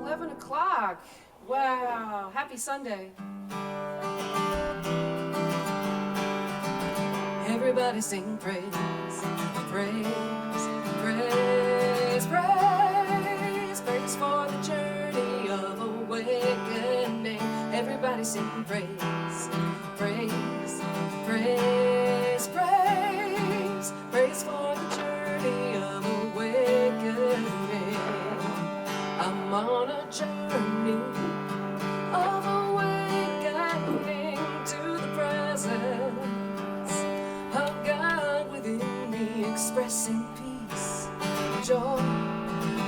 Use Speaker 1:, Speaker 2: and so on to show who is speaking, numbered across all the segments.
Speaker 1: 11 o'clock. Wow, happy Sunday. Everybody sing praise, praise, praise, praise, praise for the journey of awakening. Everybody sing praise, praise, praise, praise, praise for the journey of awakening. I'm on a journey of awakening to the presence of God within me, expressing peace, joy,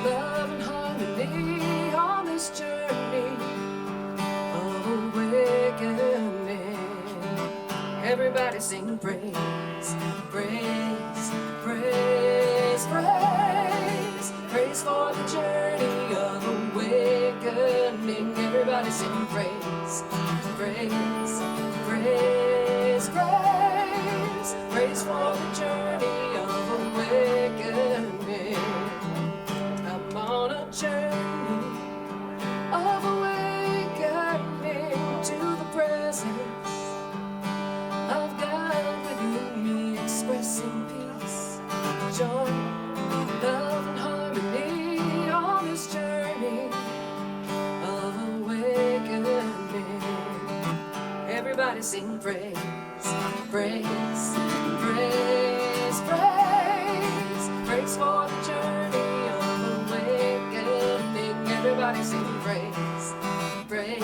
Speaker 1: love, and harmony on this journey of awakening. Everybody sing praise, praise, praise, praise, praise for the journey of awakening. Everybody sing praise, praise, praise, praise, praise for the journey of awakening. I'm on a journey of awakening to the presence of God within me, expressing peace, joy, love, and harmony on this journey of awakening. Everybody sing praise, praise, praise, praise, praise for the journey of awakening. Everybody sing praise, praise,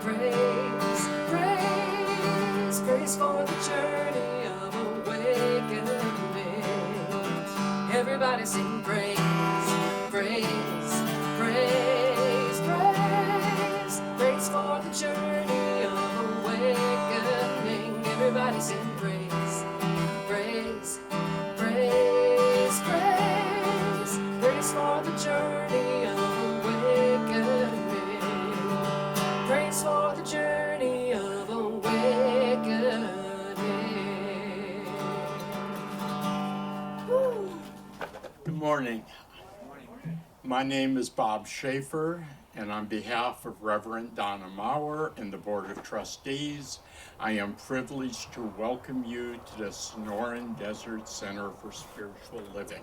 Speaker 1: praise, praise, praise for the journey of awakening. Everybody sing praise, praise, praise, praise, praise for the journey of awakening. Everybody sing praise, praise, praise, praise, praise for the journey of awakening. Praise for the journey of awakening. Woo.
Speaker 2: Good morning. My name is Bob Schaefer, and on behalf of Rev Donna Maurer and the Board of Trustees, I am privileged to welcome you to the Sonoran Desert Center for Spiritual Living.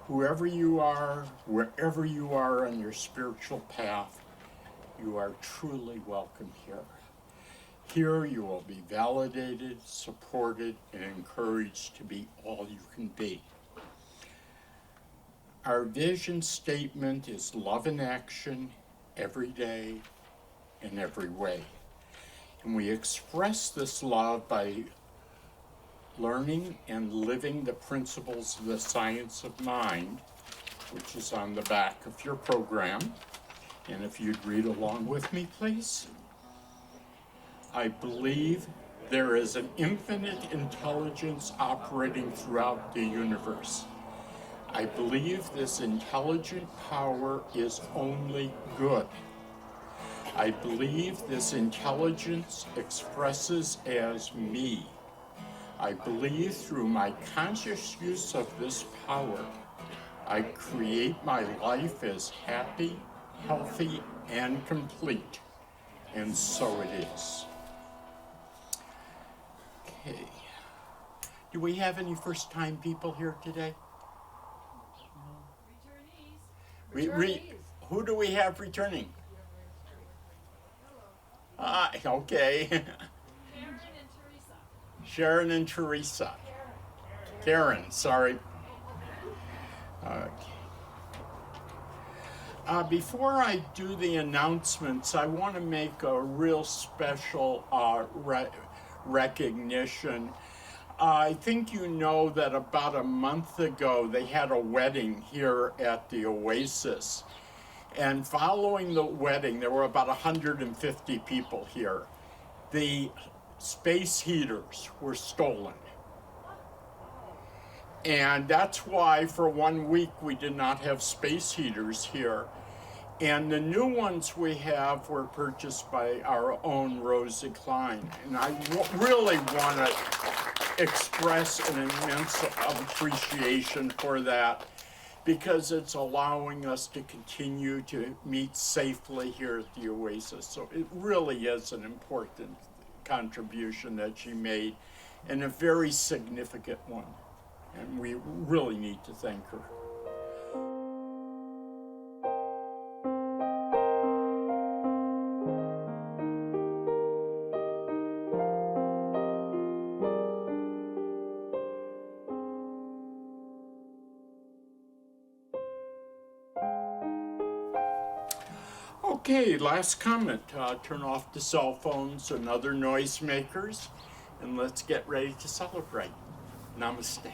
Speaker 2: Whoever you are, wherever you are on your spiritual path, you are truly welcome here. Here you will be validated, supported, and encouraged to be all you can be. Our vision statement is love in action, every day, in every way. And we express this love by learning and living the principles of the science of mind, which is on the back of your program. And if you'd read along with me, please. I believe there is an infinite intelligence operating throughout the universe. I believe this intelligent power is only good. I believe this intelligence expresses as me. I believe through my conscious use of this power, I create my life as happy, healthy, and complete. And so it is. Okay. Do we have any first-time people here today? Who do we have returning? Okay. Sharon and Teresa. Karen, sorry. Okay. Before I do the announcements, I want to make a real special recognition. I think you know that about a month ago they had a wedding here at the Oasis. And following the wedding, there were about 150 people here. The space heaters were stolen. And that's why for 1 week we did not have space heaters here. And the new ones we have were purchased by our own Rosie Klein. And I really want to express an immense appreciation for that. because it's allowing us to continue to meet safely here at the Oasis. So it really is an important contribution that she made, and a very significant one. And we really need to thank her. Okay, last comment. Turn off the cell phones and other noisemakers, and let's get ready to celebrate. Namaste.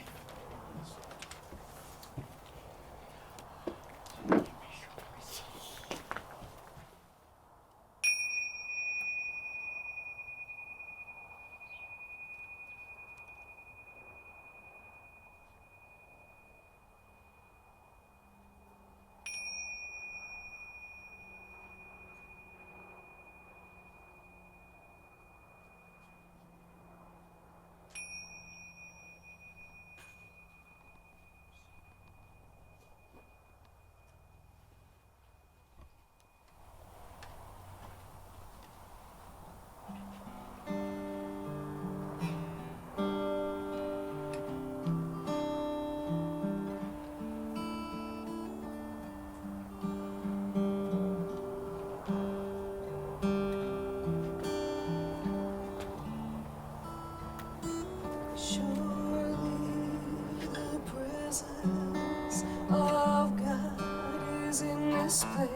Speaker 1: This place,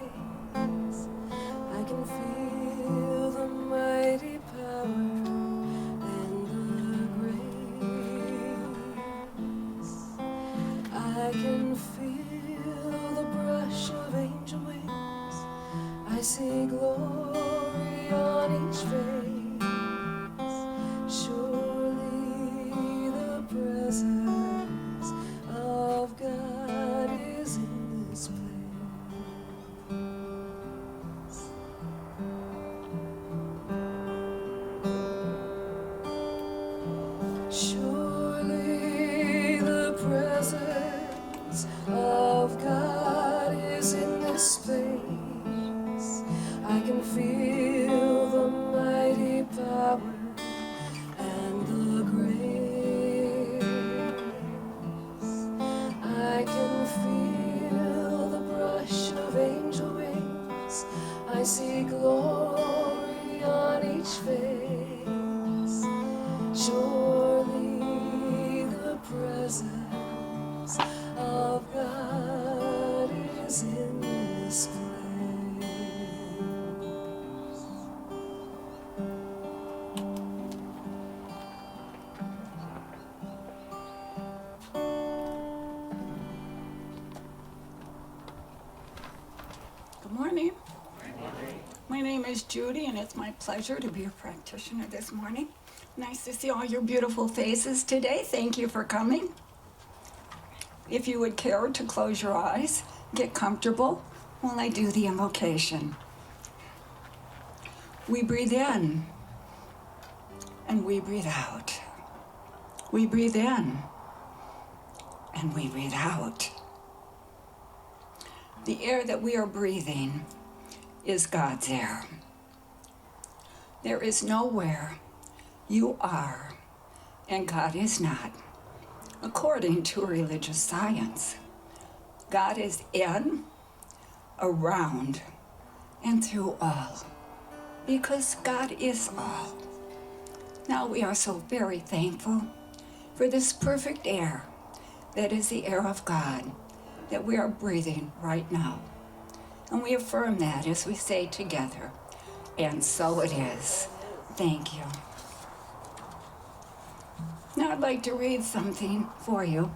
Speaker 1: I can feel the mighty power and the grace. I can feel the brush of angel wings. I see glory on each face. Surely the presence of God is in this place. Surely the presence of God is in this place. I can feel the mighty power and the grace. I can feel the brush of angel wings. I see glory on each face. Surely the presence of God is in this place.
Speaker 3: Good morning. My name is Judy, and it's my pleasure to be your practitioner this morning. Nice to see all your beautiful faces today. Thank you for coming. If you would care to close your eyes, get comfortable while I do the invocation. We breathe in, and we breathe out. We breathe in, and we breathe out. The air that we are breathing is God's air. There is nowhere you are and God is not, according to religious science. God is in, around, and through all, because God is all. Now we are so very thankful for this perfect air that is the air of God that we are breathing right now. And we affirm that as we say together, and so it is. Thank you. Now I'd like to read something for you.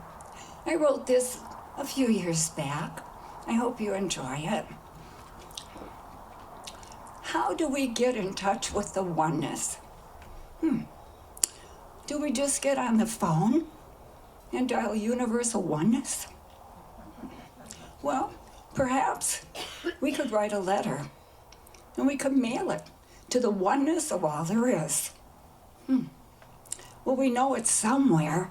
Speaker 3: I wrote this a few years back. I hope you enjoy it. How do we get in touch with the oneness? Do we just get on the phone and dial universal oneness? Well, perhaps we could write a letter and we could mail it to the oneness of all there is. Well, we know it's somewhere,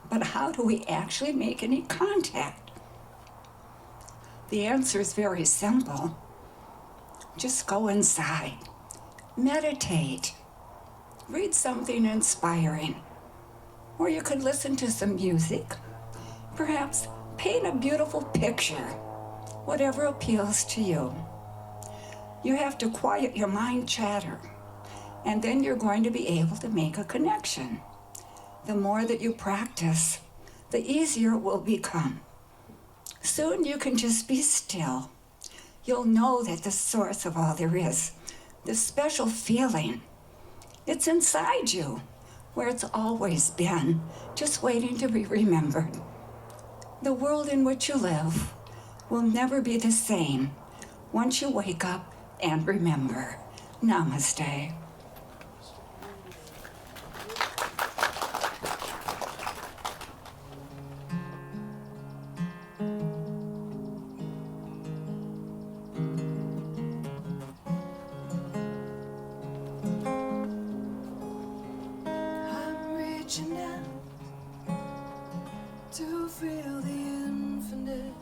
Speaker 3: but how do we actually make any contact The answer is very simple. Just go inside, meditate, read something inspiring, or you could listen to some music, perhaps paint a beautiful picture, whatever appeals to you. You have to quiet your mind chatter, and then you're going to be able to make a connection. The more that you practice, the easier it will become. Soon you can just be still. You'll know that the source of all there is, this special feeling, it's inside you, where it's always been, just waiting to be remembered. The world in which you live will never be the same once you wake up and remember. Namaste.
Speaker 1: I'm reaching out to feel the infinite.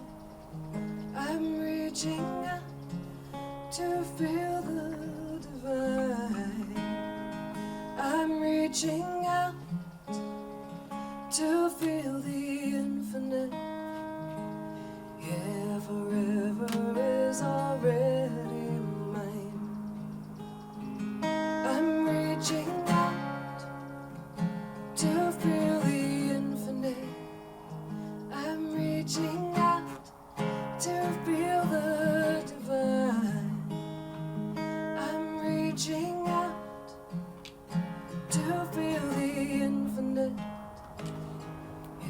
Speaker 1: I'm reaching out to feel the divine. I'm reaching out to feel the infinite. Yeah, forever is already mine. I'm reaching out to feel the infinite. I'm reaching out to feel the divine. I'm reaching out to feel the infinite.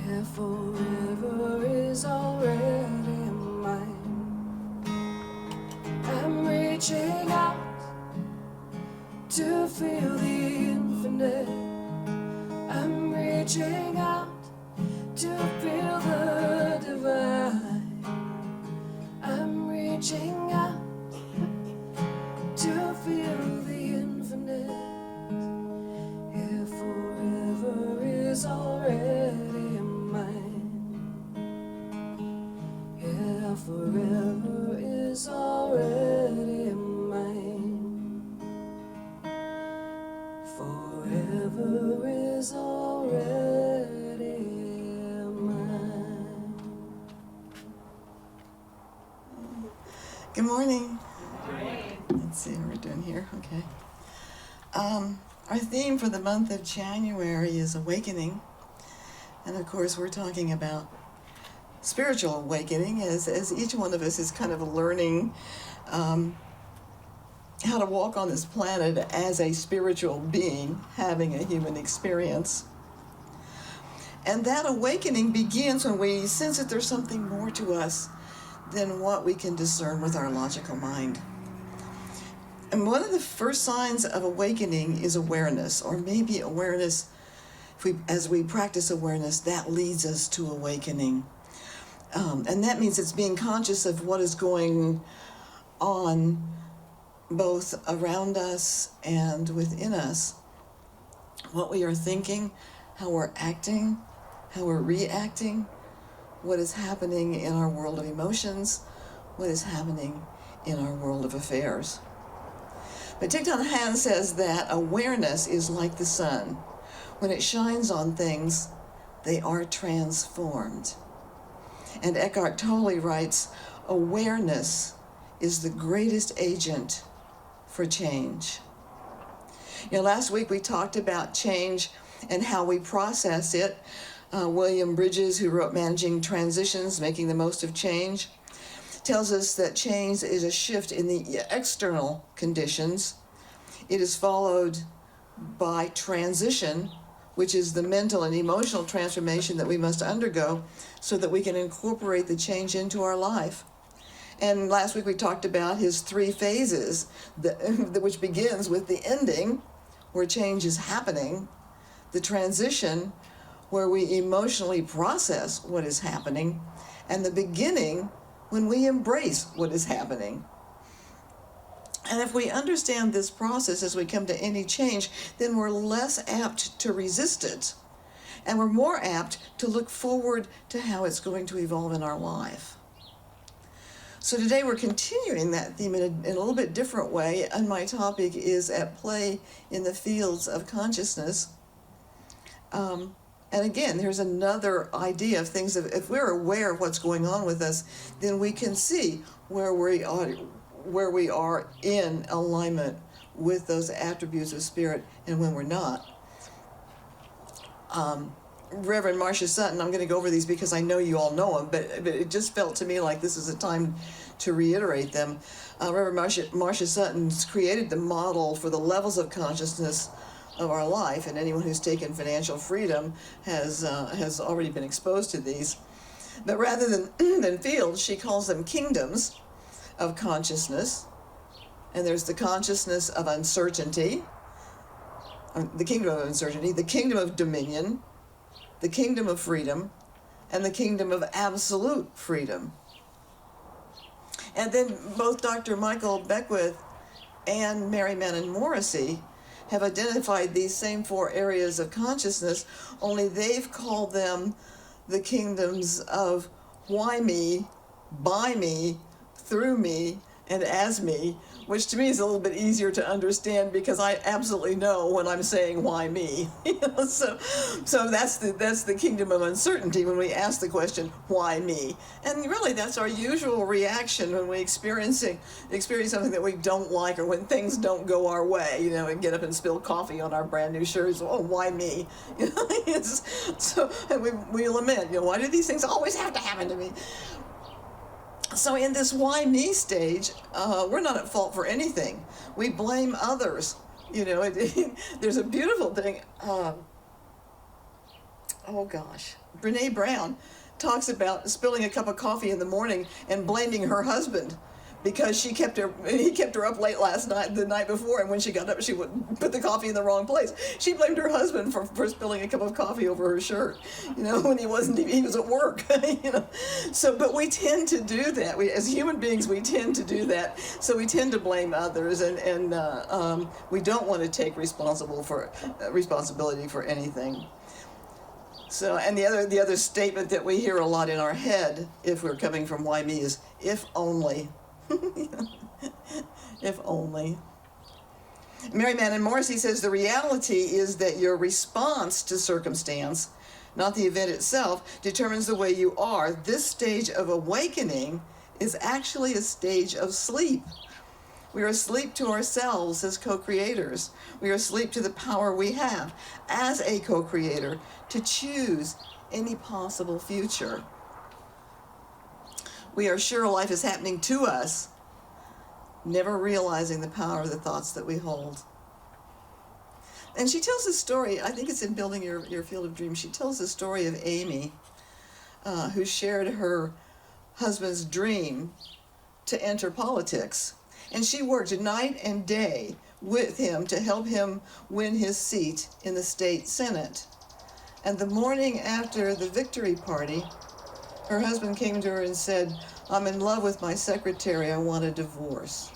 Speaker 1: Yeah, forever is already mine. I'm reaching out to feel the infinite. I'm reaching out to feel the divine. I'm reaching out to feel the infinite. Yeah, forever is already mine. Yeah, forever is already mine. Forever is already mine.
Speaker 4: Good morning. Let's see how we're doing here. Okay. Our theme for the month of January is awakening. And of course, we're talking about spiritual awakening as each one of us is kind of learning how to walk on this planet as a spiritual being, having a human experience. And that awakening begins when we sense that there's something more to us than what we can discern with our logical mind. And one of the first signs of awakening is awareness, or maybe awareness, as we practice awareness, that leads us to awakening. And that means it's being conscious of what is going on both around us and within us, what we are thinking, how we're acting, how we're reacting, what is happening in our world of emotions, what is happening in our world of affairs. But Thich Nhat Hanh says that awareness is like the sun. When it shines on things, they are transformed. And Eckhart Tolle writes, awareness is the greatest agent for change. You know, last week we talked about change and how we process it. William Bridges, who wrote Managing Transitions, Making the Most of Change, tells us that change is a shift in the external conditions. It is followed by transition, which is the mental and emotional transformation that we must undergo so that we can incorporate the change into our life. And last week we talked about his 3 phases, which begins with the ending, where change is happening, the transition, where we emotionally process what is happening, and the beginning, when we embrace what is happening. And if we understand this process as we come to any change, then we're less apt to resist it. And we're more apt to look forward to how it's going to evolve in our life. So today we're continuing that theme in a little bit different way, and my topic is at play in the fields of consciousness. And again, here's another idea of things that if we're aware of what's going on with us, then we can see where we are in alignment with those attributes of spirit and when we're not. Reverend Marcia Sutton, I'm going to go over these because I know you all know them, but it just felt to me like this is a time to reiterate them. Reverend Marcia Sutton's created the model for the levels of consciousness of our life, and anyone who's taken financial freedom has already been exposed to these. But rather than fields, she calls them kingdoms of consciousness. And there's the consciousness of uncertainty, the kingdom of uncertainty, the kingdom of dominion, the kingdom of freedom, and the kingdom of absolute freedom. And then both Dr. Michael Beckwith and Mary Mannon Morrissey have identified these same four areas of consciousness, only they've called them the kingdoms of why me, by me, through me, and as me, which to me is a little bit easier to understand because I absolutely know when I'm saying why me. So that's the kingdom of uncertainty when we ask the question, why me? And really that's our usual reaction when we experience something that we don't like, or when things don't go our way, and get up and spill coffee on our brand new shirts. Oh, why me? And we lament, why do these things always have to happen to me? So in this why me stage, we're not at fault for anything. We blame others. There's a beautiful thing. Brene Brown talks about spilling a cup of coffee in the morning and blaming her husband because he kept her up late the night before, and when she got up, she would put the coffee in the wrong place. She blamed her husband for spilling a cup of coffee over her shirt, when he was at work, So, but we tend to do that. As human beings, we tend to do that. So we tend to blame others, and we don't want to take responsibility for anything. So, and the other statement that we hear a lot in our head, if we're coming from why me, is if only. If only. Mary Mannon Morrissey says the reality is that your response to circumstance, not the event itself, determines the way you are. This stage of awakening is actually a stage of sleep. We are asleep to ourselves as co-creators. We are asleep to the power we have as a co-creator to choose any possible future. We are sure life is happening to us, never realizing the power of the thoughts that we hold. And she tells a story, I think it's in Building Your Field of Dreams, she tells the story of Amy, who shared her husband's dream to enter politics. And she worked night and day with him to help him win his seat in the state Senate. And the morning after the victory party, her husband came to her and said, "I'm in love with my secretary, I want a divorce."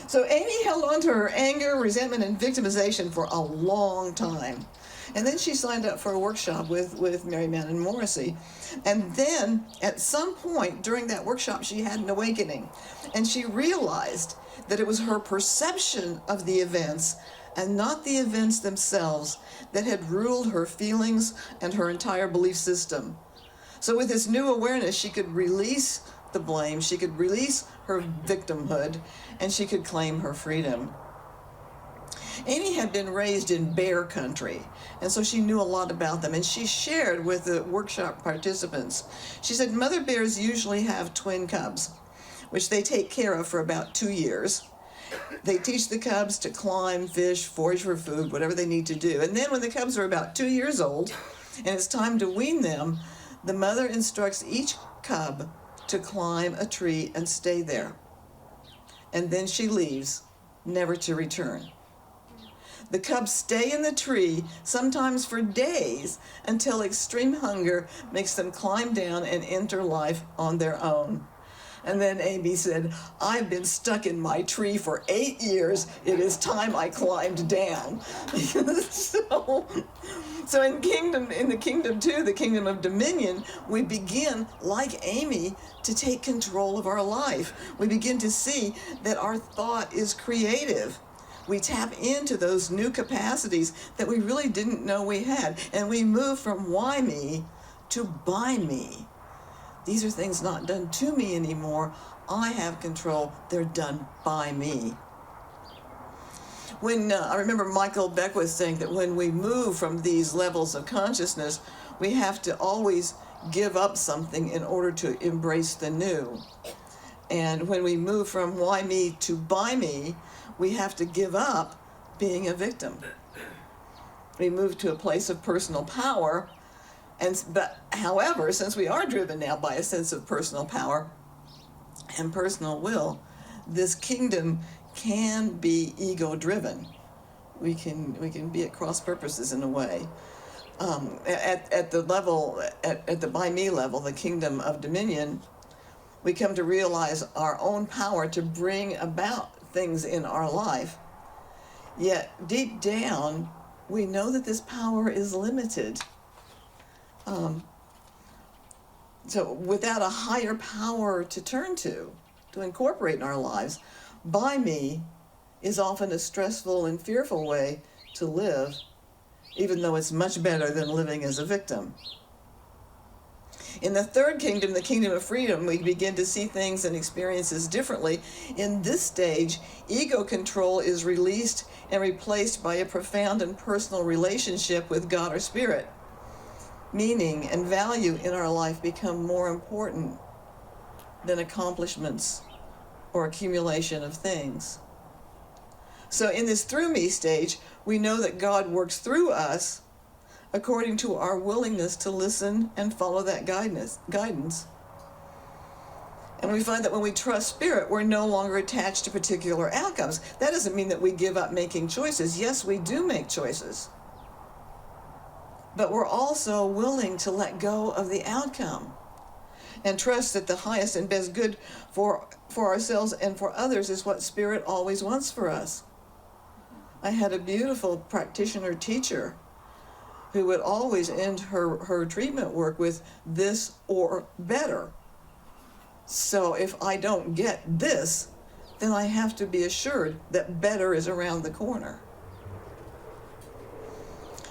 Speaker 4: So Amy held on to her anger, resentment, and victimization for a long time. And then she signed up for a workshop with Mary Mannon Morrissey. And then at some point during that workshop, she had an awakening. And she realized that it was her perception of the events and not the events themselves that had ruled her feelings and her entire belief system. So with this new awareness, she could release the blame, she could release her victimhood, and she could claim her freedom. Amy had been raised in bear country, and so she knew a lot about them, and she shared with the workshop participants. She said mother bears usually have twin cubs, which they take care of for about 2 years. They teach the cubs to climb, fish, forage for food, whatever they need to do. And then when the cubs are about 2 years old and it's time to wean them, the mother instructs each cub to climb a tree and stay there. And then she leaves, never to return. The cubs stay in the tree, sometimes for days, until extreme hunger makes them climb down and enter life on their own. And then Amy said, I've been stuck in my tree for 8 years. It is time I climbed down. So in the kingdom too, the kingdom of dominion, we begin, like Amy, to take control of our life. We begin to see that our thought is creative. We tap into those new capacities that we really didn't know we had. And we move from why me to by me. These are things not done to me anymore. I have control. They're done by me. When I remember Michael Beckwith saying that when we move from these levels of consciousness, we have to always give up something in order to embrace the new. And when we move from why me to by me, we have to give up being a victim. We move to a place of personal power. But however, since we are driven now by a sense of personal power and personal will, this kingdom can be ego-driven. We can be at cross purposes in a way. At the by me level, the kingdom of dominion, we come to realize our own power to bring about things in our life. Yet deep down, we know that this power is limited. So without a higher power to turn to incorporate in our lives, by me is often a stressful and fearful way to live, even though it's much better than living as a victim. In the third kingdom, the kingdom of freedom, we begin to see things and experiences differently. In this stage, ego control is released and replaced by a profound and personal relationship with God or Spirit. Meaning and value in our life become more important than accomplishments or accumulation of things. So in this through me stage, we know that God works through us according to our willingness to listen and follow that guidance. And we find that when we trust Spirit, we're no longer attached to particular outcomes. That doesn't mean that we give up making choices. Yes, we do make choices. But we're also willing to let go of the outcome and trust that the highest and best good for ourselves and for others is what Spirit always wants for us. I had a beautiful practitioner teacher who would always end her treatment work with this or better. So if I don't get this, then I have to be assured that better is around the corner.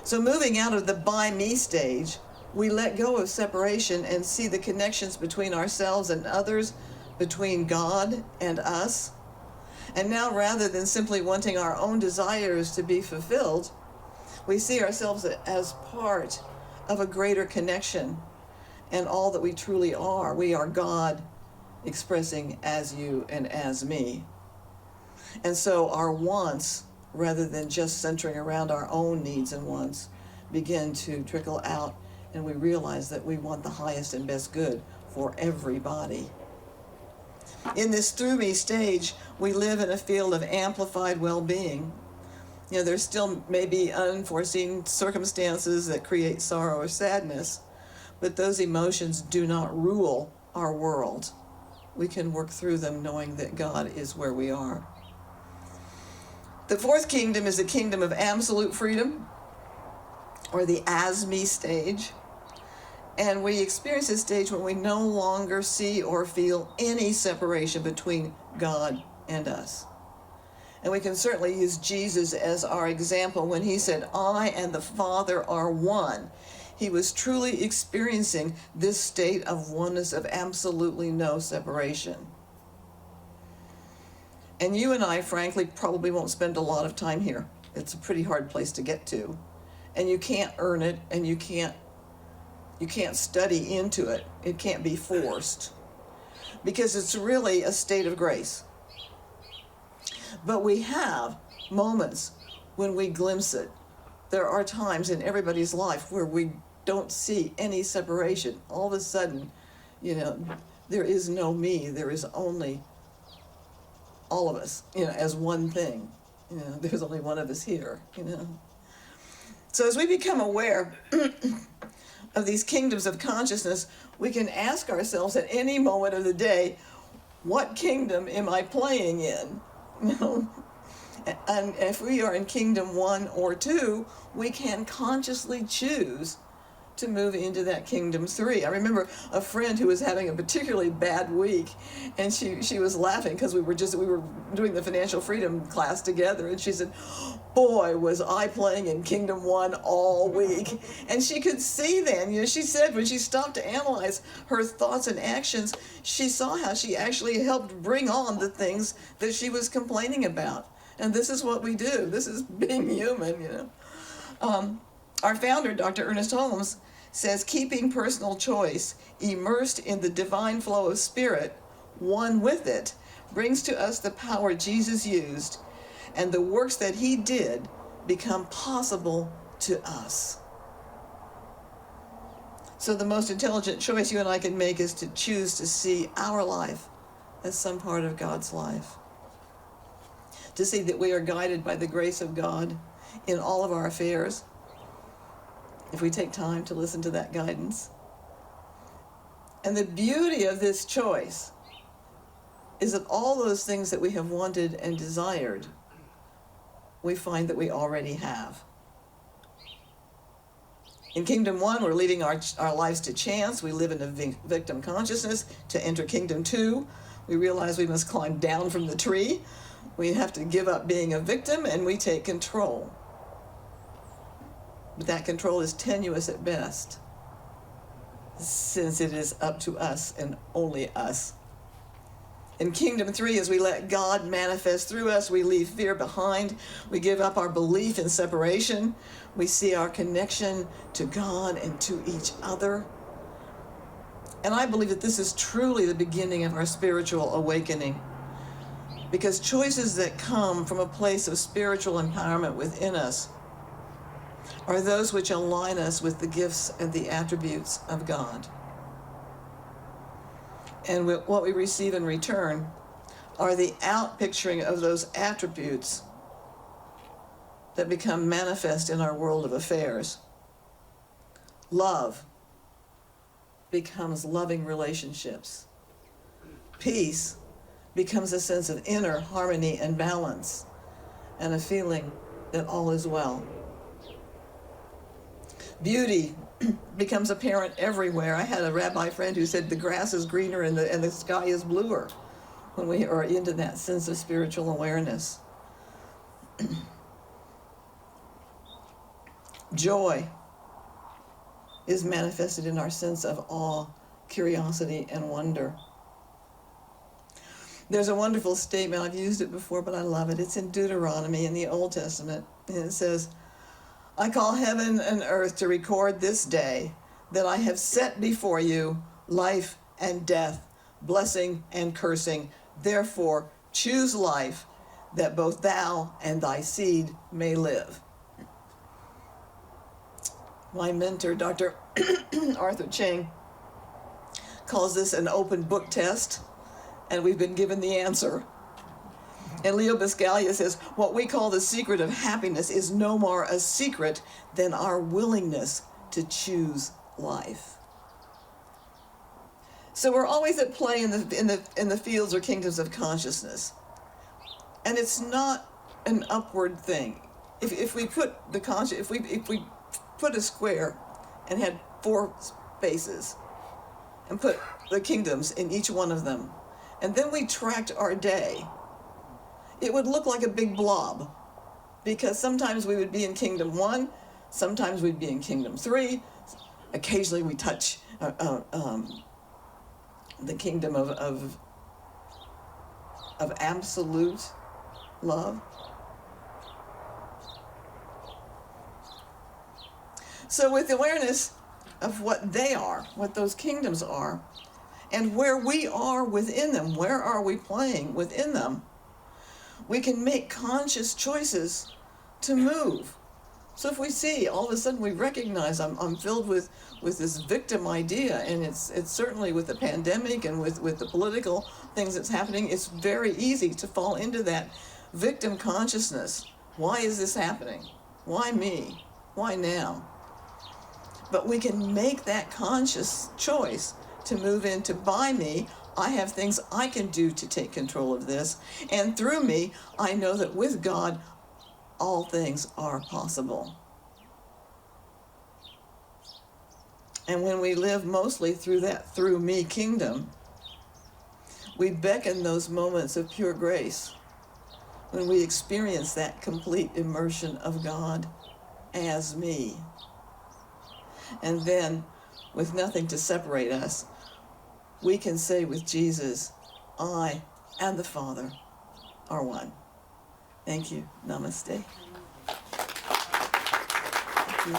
Speaker 4: So moving out of the by me stage, we let go of separation and see the connections between ourselves and others, between God and us. And now, rather than simply wanting our own desires to be fulfilled, we see ourselves as part of a greater connection and all that we truly are. We are God expressing as you and as me. And so our wants, rather than just centering around our own needs and wants, begin to trickle out, and we realize that we want the highest and best good for everybody. In this through me stage, we live in a field of amplified well-being. You know, there still may be unforeseen circumstances that create sorrow or sadness, but those emotions do not rule our world. We can work through them knowing that God is where we are. The fourth kingdom is the kingdom of absolute freedom, or the as me stage. And we experience this stage when we no longer see or feel any separation between God and us. And we can certainly use Jesus as our example when he said, I and the Father are one. He was truly experiencing this state of oneness, of absolutely no separation. And you and I, frankly, probably won't spend a lot of time here. It's a pretty hard place to get to. And you can't earn it, and you can't study into it. It can't be forced. Because it's really a state of grace. But we have moments when we glimpse it. There are times in everybody's life where we don't see any separation. All of a sudden, there is no me. There is only all of us, as one thing. There's only one of us here, So as we become aware of these kingdoms of consciousness, we can ask ourselves at any moment of the day, what kingdom am I playing in? You know? And if we are in kingdom 1 or 2, we can consciously choose to move into that kingdom 3. I remember a friend who was having a particularly bad week, and she was laughing because we were doing the financial freedom class together, and she said, boy, was I playing in kingdom 1 all week. And she could see then, you know, she said when she stopped to analyze her thoughts and actions, she saw how she actually helped bring on the things that she was complaining about. And this is what we do. This is being human, you know. Our founder, Dr. Ernest Holmes, says keeping personal choice immersed in the divine flow of spirit, one with it, brings to us the power Jesus used, and the works that he did become possible to us. So the most intelligent choice you and I can make is to choose to see our life as some part of God's life. To see that we are guided by the grace of God in all of our affairs, if we take time to listen to that guidance. And the beauty of this choice is that all those things that we have wanted and desired, we find that we already have. In Kingdom 1, we're leaving our lives to chance. We live in a victim consciousness. To enter Kingdom 2, we realize we must climb down from the tree. We have to give up being a victim, and we take control. But that control is tenuous at best, since it is up to us and only us. In Kingdom 3, as we let God manifest through us, we leave fear behind. We give up our belief in separation. We see our connection to God and to each other. And I believe that this is truly the beginning of our spiritual awakening, because choices that come from a place of spiritual empowerment within us are those which align us with the gifts and the attributes of God. And what we receive in return are the outpicturing of those attributes that become manifest in our world of affairs. Love becomes loving relationships. Peace becomes a sense of inner harmony and balance, and a feeling that all is well. Beauty becomes apparent everywhere. I had a rabbi friend who said the grass is greener and the sky is bluer when we are into that sense of spiritual awareness. Joy is manifested in our sense of awe, curiosity, and wonder. There's a wonderful statement, I've used it before, but I love it. It's in Deuteronomy in the Old Testament, and it says, I call heaven and earth to record this day that I have set before you life and death, blessing and cursing. Therefore, choose life, that both thou and thy seed may live. My mentor, Dr. Arthur Chang, calls this an open book test, and we've been given the answer. And Leo Biscaglia says, what we call the secret of happiness is no more a secret than our willingness to choose life. So we're always at play in the fields or kingdoms of consciousness. And it's not an upward thing. If we put if we put a square and had 4 spaces and put the kingdoms in each one of them, and then we tracked our day, it would look like a big blob, because sometimes we would be in Kingdom 1, sometimes we'd be in Kingdom 3, occasionally we touch the kingdom of absolute love. So with awareness of what they are, what those kingdoms are, and where we are within them, where are we playing within them, we can make conscious choices to move. So if we see, all of a sudden we recognize I'm filled with this victim idea, and it's certainly with the pandemic and with the political things that's happening, it's very easy to fall into that victim consciousness. Why is this happening? Why me? Why now? But we can make that conscious choice to move into, by me, I have things I can do to take control of this. And through me, I know that with God, all things are possible. And when we live mostly through that through me kingdom, we beckon those moments of pure grace when we experience that complete immersion of God as me. And then, with nothing to separate us, we can say with Jesus, I and the Father are one. Thank you. Namaste. Thank you.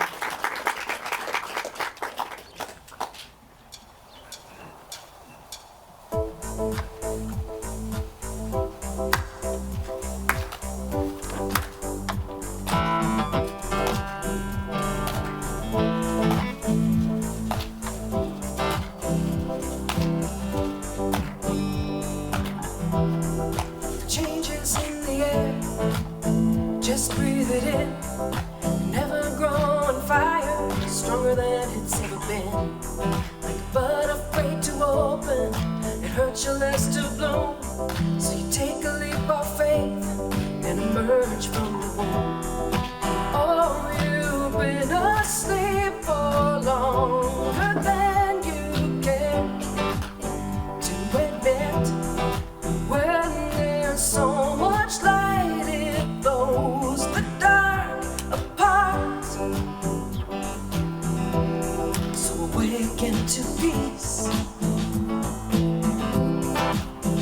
Speaker 1: Changes in the air, just breathe it in. Never growing fire, stronger than it's ever been. Like a bud afraid to open, it hurts you less to bloom. So you take a leap of faith and emerge from the womb. Oh, you've been asleep for longer than you care to admit. When there's so much light, it throws the dark apart. So awaken to peace.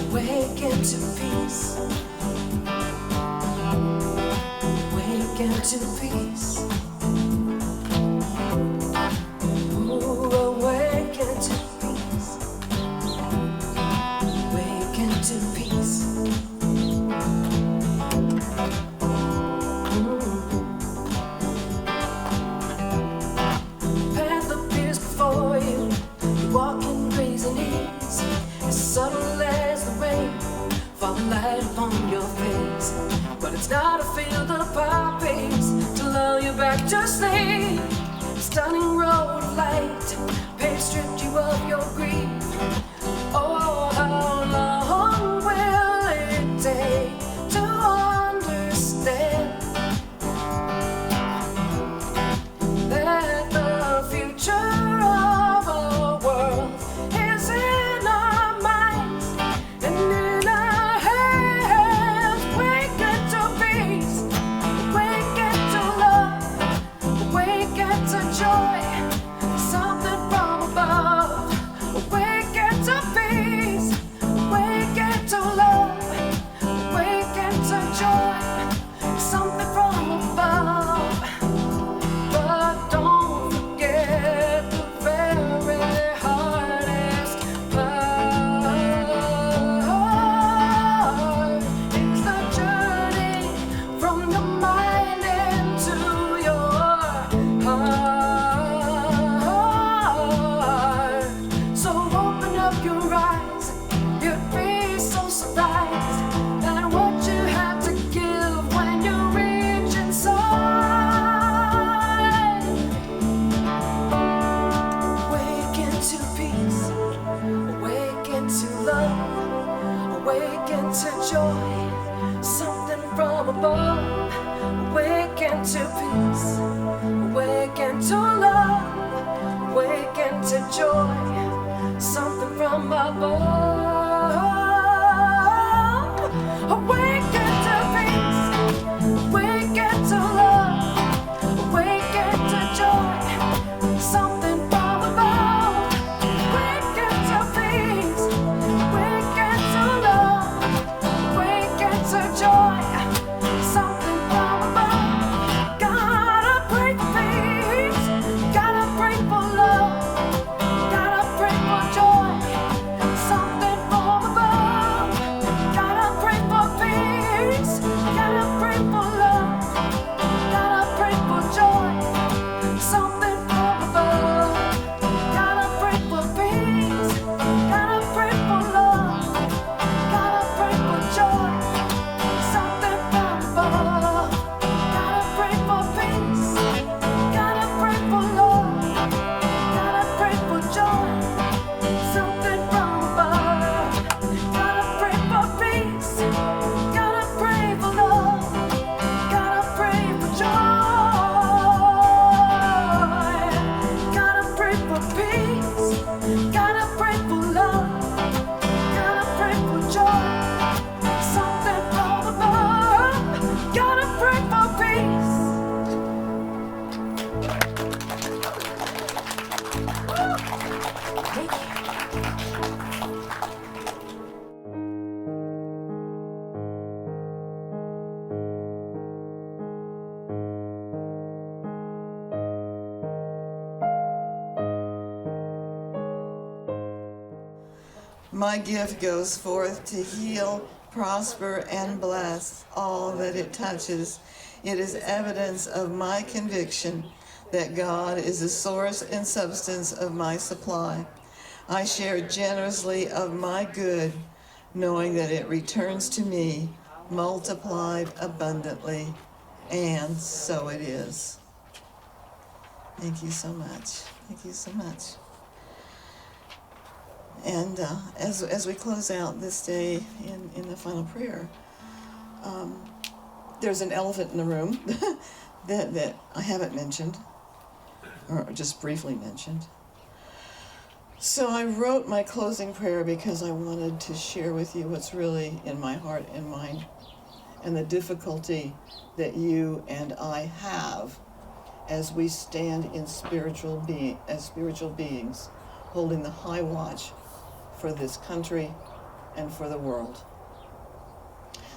Speaker 1: Awaken to peace. Awaken to peace. Ooh, awaken to peace. Awaken to peace. Path appears before you. You walk in raising ease, as subtle as the rain, falling light upon your face. But it's not a field of poppies to lull you back to sleep. Stunning road of light, paved stripped you of your grief. Oh, how long will it take to understand that the future of our world is in our minds and in our hands? Awaken to peace, awaken to love, awaken to joy, something from above. Awaken to peace, awaken to love, awaken to joy, something from above. But don't forget the very hardest part. It's the journey from your mind into your heart. So open up your eyes, you'd be so surprised at what you have to give when you reach inside. Awaken to peace, awaken to love, awaken to joy, something from above. Awaken to peace, awaken to love, awaken to joy, something from above. Awaken to peace, awaken to love, awaken to joy, something from above. Awaken to peace, awaken to love, awaken to joy, something from above. Gotta pray for peace, gotta pray for love, gotta pray for joy, something
Speaker 4: My gift goes forth to heal, prosper, and bless all that it touches. It is evidence of my conviction that God is the source and substance of my supply. I share generously of my good, knowing that it returns to me multiplied abundantly, and so it is. Thank you so much. Thank you so much. And as we close out this day in the final prayer, there's an elephant in the room that I haven't mentioned, or just briefly mentioned. So I wrote my closing prayer because I wanted to share with you what's really in my heart and mind, and the difficulty that you and I have as we stand in spiritual beings, holding the high watch for this country and for the world.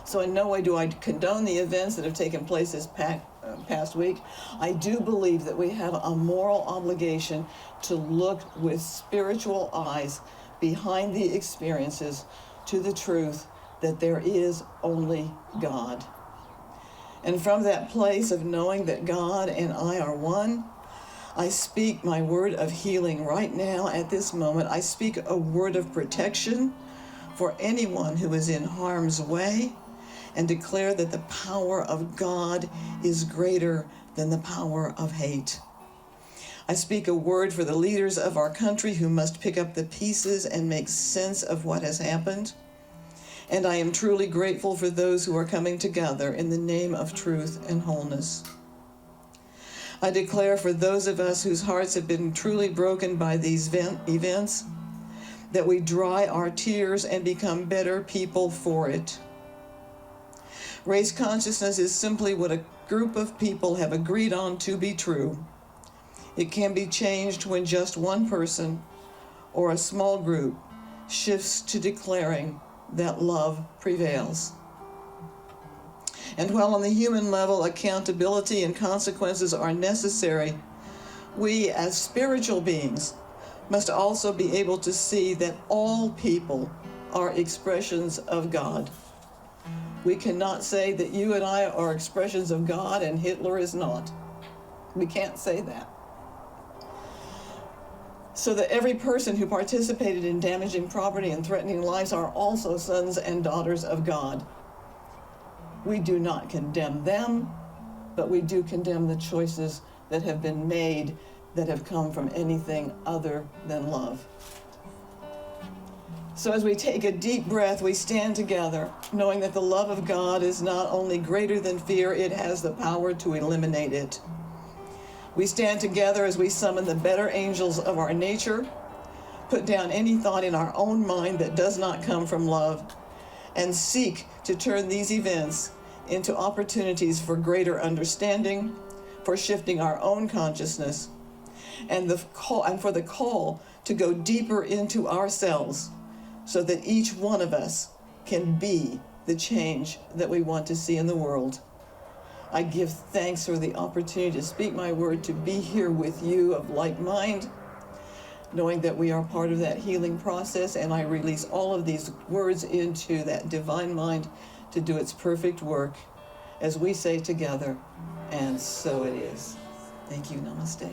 Speaker 4: So in no way do I condone the events that have taken place this past week. I do believe that we have a moral obligation to look with spiritual eyes behind the experiences to the truth that there is only God. And from that place of knowing that God and I are one, I speak my word of healing right now at this moment. I speak a word of protection for anyone who is in harm's way, and declare that the power of God is greater than the power of hate. I speak a word for the leaders of our country who must pick up the pieces and make sense of what has happened. And I am truly grateful for those who are coming together in the name of truth and wholeness. I declare for those of us whose hearts have been truly broken by these events, that we dry our tears and become better people for it. Race consciousness is simply what a group of people have agreed on to be true. It can be changed when just one person or a small group shifts to declaring that love prevails. And while on the human level accountability and consequences are necessary, we as spiritual beings must also be able to see that all people are expressions of God. We cannot say that you and I are expressions of God and Hitler is not. We can't say that. So that every person who participated in damaging property and threatening lives are also sons and daughters of God. We do not condemn them, but we do condemn the choices that have been made that have come from anything other than love. So as we take a deep breath, we stand together, knowing that the love of God is not only greater than fear, it has the power to eliminate it. We stand together as we summon the better angels of our nature, put down any thought in our own mind that does not come from love, and seek to turn these events into opportunities for greater understanding, for shifting our own consciousness, and for the call to go deeper into ourselves, so that each one of us can be the change that we want to see in the world. I give thanks for the opportunity to speak my word, to be here with you of like mind, knowing that we are part of that healing process, and I release all of these words into that divine mind to do its perfect work as we say together, and so it is. Thank you. Namaste.